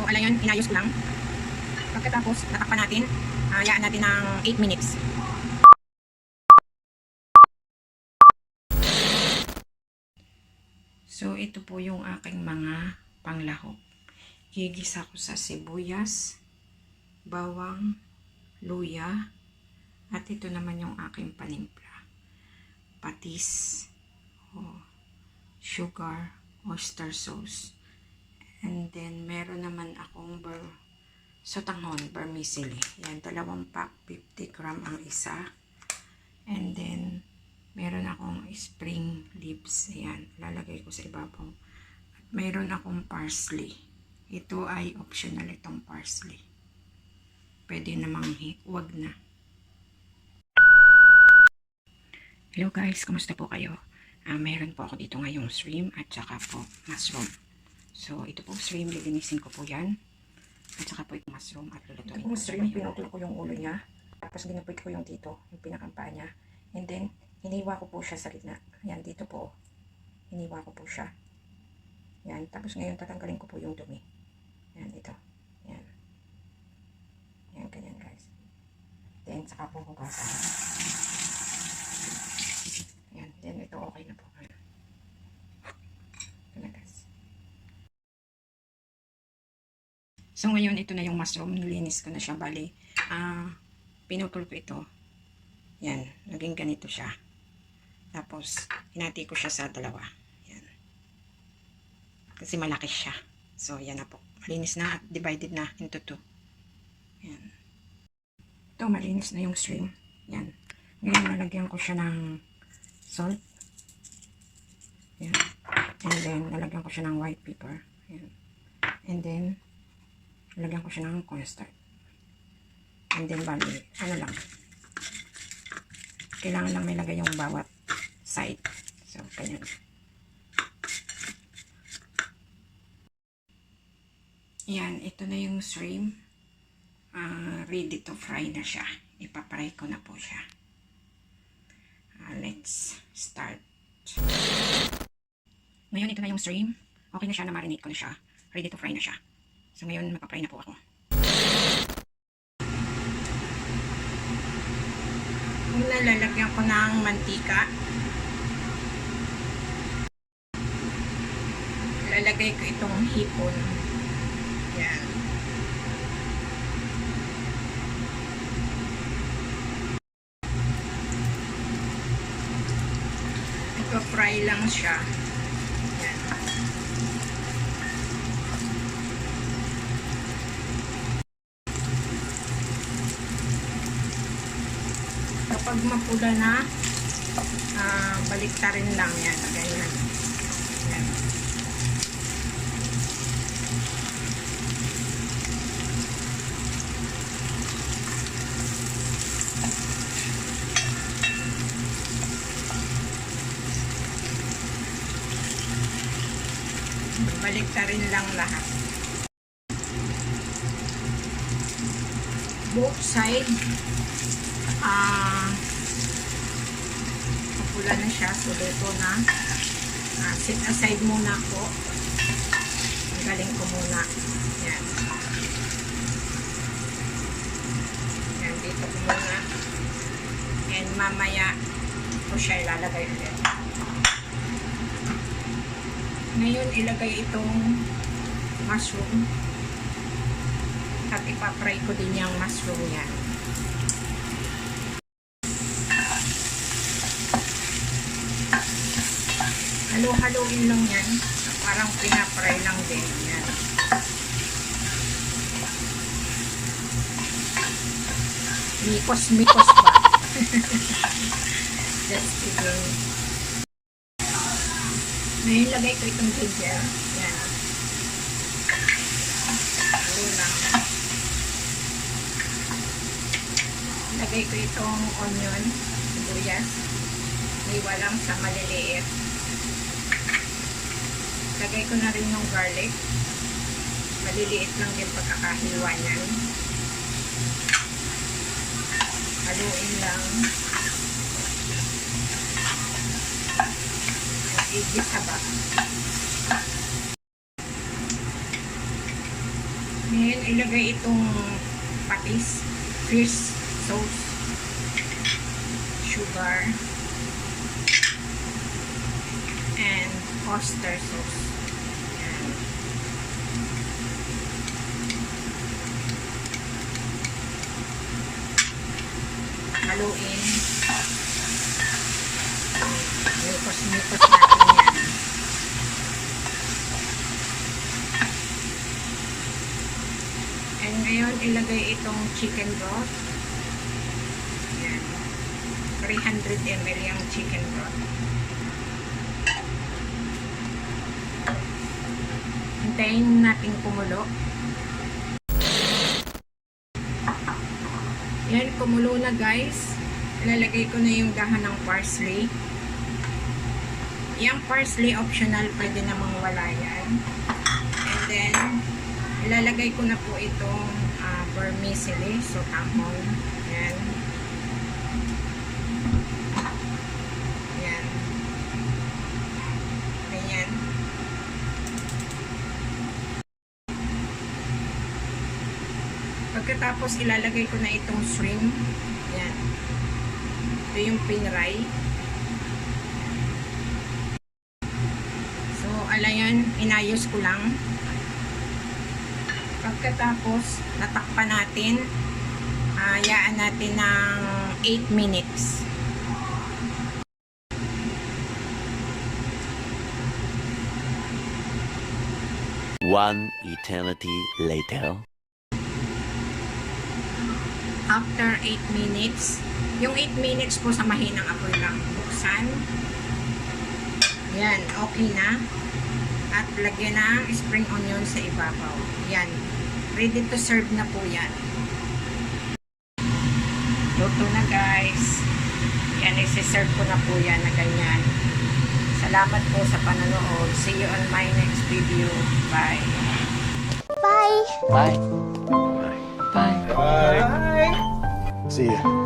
ala yun, inayos ko lang. Pagkatapos, natakpan natin. Hayaan natin ng 8 minutes. So, ito po yung aking mga panglahok. Gigisa ko sa sibuyas, bawang, luya, at ito naman yung aking panimpla. Patis, sugar, oyster sauce. And then, meron naman akong sotanghon, vermicelli. Yan, 2 pack, 50 gram ang isa. And then, meron akong spring leaves. Ayan, lalagay ko sa ibabaw. At meron akong parsley. Ito ay optional itong parsley. Pwede namang huwag na. Hello guys, kumusta po kayo? Meron po ako dito ngayong shrimp at saka po mushroom. So, ito po shrimp, lilinisin ko po yan. At saka po itong mushroom at lulutuin ko. Itong shrimp, pinutol ko yung ulo niya. Tapos ginupit ko yung dito, yung pinakampaa niya. And then, hiniwa ko po siya sa gitna. Yan, dito po. Hiniwa ko po siya. Yan, tapos ngayon tatanggalin ko po yung dumi. Yan, ito. Yan. Yan, ganyan guys. Then, saka po hugasan. Yan, then ito okay na po. Ito na guys. So, ngayon ito na yung mushroom. Nilinis ko na siya. Bali, pinutol ko ito. Yan, naging ganito siya. Tapos, hinati ko siya sa 2. Yan. Kasi malaki siya. So, yan na po. Malinis na at divided na into 2. Yan. Ito, malinis na yung shrimp. Yan. Ngayon, nalagyan ko siya ng salt. Yan. And then, nalagyan ko siya ng white pepper. Yan. And then, nalagyan ko siya ng cornstarch. And then, bali, ano lang. Kailangan lang may lagay yung bawat side. So, ganyan. Yan, ito na yung shrimp. Ready to fry na siya. Ipapry ko na po siya. Let's start. Ngayon, ito na yung shrimp. Okay na siya, na-marinate ko na siya. Ready to fry na siya. So, ngayon, magpa-fry na po ako. Una, lalagyan ko ng mantika. Lalagay ko itong hipon. Yan. Ito-fry lang siya. Yan. Kapag mapula na, baliktarin lang yan. Ganyan. Yan. Baliktarin lang lahat. Both side, mapula na siya, so luto na. Set aside muna po. Galing ko muna. Yan. Yan, dito ko muna. And mamaya ko siya ilalagay ulit. Ngayon, ilagay itong mushroom. At ipapry ko din yung mushroom yan. Halo-haloin lang yan. Parang pinapry lang din. Yan. Mikos-mikos ba? Just kidding. Ngayon, lagay ko itong ginger. Yan. Halo lang. Lagay ko itong onion, sibuyas. Iwa lang sa maliliit. Lagay ko na rin yung garlic. Maliliit lang din pagkakahiwa niyan. Haluin lang. Igisa ba? Ngayon, ilagay itong patis, fish sauce, sugar, and oyster sauce. Yan. Haluin. Mikos-mikos natin yan. And ngayon, ilagay itong chicken broth. Yan. 300 ml yung chicken broth. Hintayin natin kumulo. Yan, kumulo na guys. Ilalagay ko na yung dahan ng parsley. Yung parsley optional, pwede namang wala yan. And then, ilalagay ko na po itong vermicelli, so tamon. Yan. Yan. Ganyan. Pagkatapos, ilalagay ko na itong shrimp. Yan. Ito yung pinray. So, yan, inayos ko lang. Pagkatapos, natakpan natin. Hayaan natin ng 8 minutes. One eternity later. After 8 minutes, yung 8 minutes po sa mahinang apoy lang. Buksan. Yan, okay na. At lagyan ng spring onion sa ibabaw. Yan. Ready to serve na po yan. Luto na guys. Yan, isi-serve ko na po yan na ganyan. Salamat po sa panonood. See you on my next video. Bye. Bye. Bye. Bye. See ya.